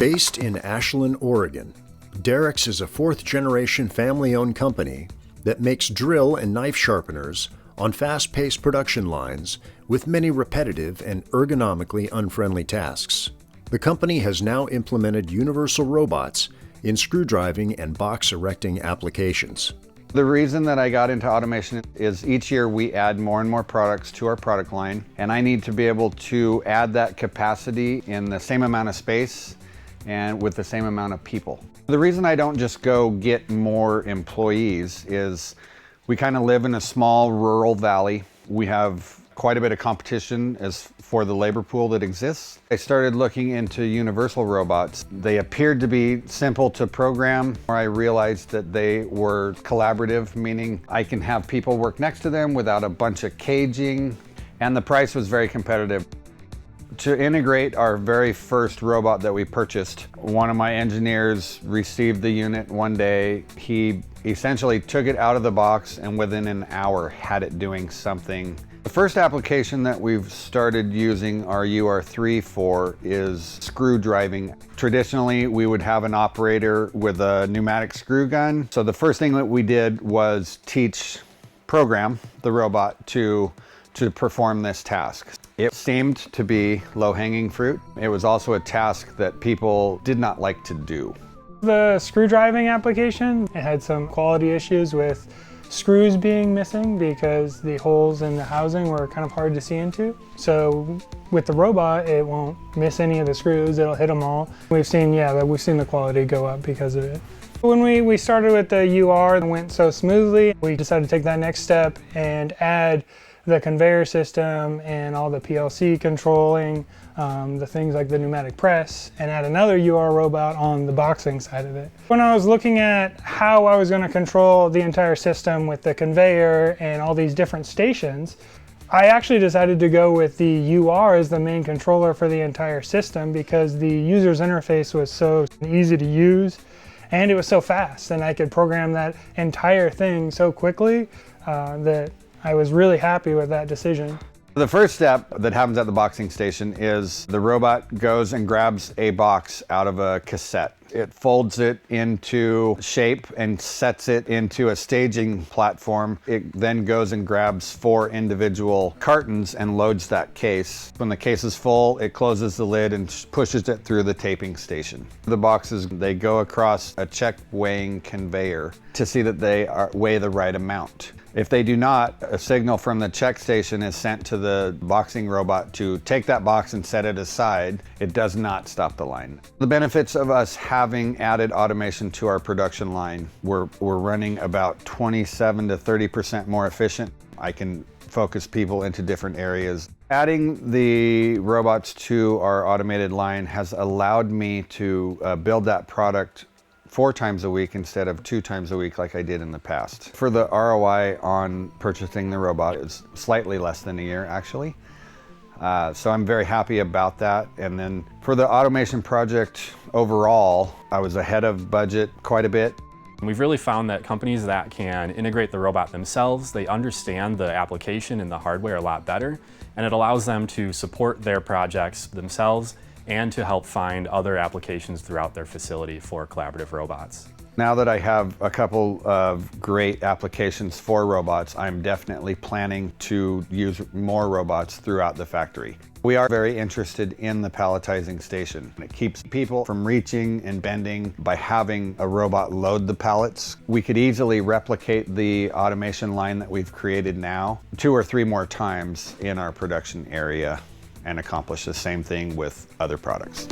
Based in Ashland, Oregon, Darex is a fourth-generation family-owned company that makes drill and knife sharpeners on fast-paced production lines with many repetitive and ergonomically unfriendly tasks. The company has now implemented universal robots in screw driving and box erecting applications. The reason that I got into automation is each year we add more and more products to our product line, and I need to be able to add that capacity in the same amount of space and with the same amount of people. The reason I don't just go get more employees is we kind of live in a small rural valley. We have quite a bit of competition as for the labor pool that exists. I started looking into universal robots. They appeared to be simple to program. I realized that they were collaborative, meaning I can have people work next to them without a bunch of caging, and the price was very competitive. To integrate our very first robot that we purchased, one of my engineers received the unit one day. He essentially took it out of the box and within an hour had it doing something. The first application that we've started using our UR3 for is screw driving. Traditionally, we would have an operator with a pneumatic screw gun. So the first thing that we did was program the robot to perform this task. It seemed to be low-hanging fruit. It was also a task that people did not like to do. The screw driving application, it had some quality issues with screws being missing because the holes in the housing were kind of hard to see into. So with the robot, it won't miss any of the screws, it'll hit them all. We've seen the quality go up because of it. When we started with the UR, it went so smoothly, we decided to take that next step and add the conveyor system and all the PLC controlling, the things like the pneumatic press, and add another UR robot on the boxing side of it. When I was looking at how I was going to control the entire system with the conveyor and all these different stations, I actually decided to go with the UR as the main controller for the entire system because the user's interface was so easy to use and it was so fast, and I could program that entire thing so quickly that I was really happy with that decision. The first step that happens at the boxing station is the robot goes and grabs a box out of a cassette. It folds it into shape and sets it into a staging platform. It then goes and grabs 4 individual cartons and loads that case. When the case is full, it closes the lid and pushes it through the taping station. The boxes, they go across a check weighing conveyor to see that they weigh the right amount. If they do not, a signal from the check station is sent to the boxing robot to take that box and set it aside. It does not stop the line. The benefits of us having added automation to our production line, we're running about 27 to 30% more efficient. I can focus people into different areas. Adding the robots to our automated line has allowed me to build that product 4 times a week instead of 2 times a week like I did in the past. For the ROI on purchasing the robot is slightly less than a year actually. So I'm very happy about that. And then for the automation project overall, I was ahead of budget quite a bit. We've really found that companies that can integrate the robot themselves, they understand the application and the hardware a lot better, and it allows them to support their projects themselves and to help find other applications throughout their facility for collaborative robots. Now that I have a couple of great applications for robots, I'm definitely planning to use more robots throughout the factory. We are very interested in the palletizing station. It keeps people from reaching and bending by having a robot load the pallets. We could easily replicate the automation line that we've created now 2 or 3 more times in our production area and accomplish the same thing with other products.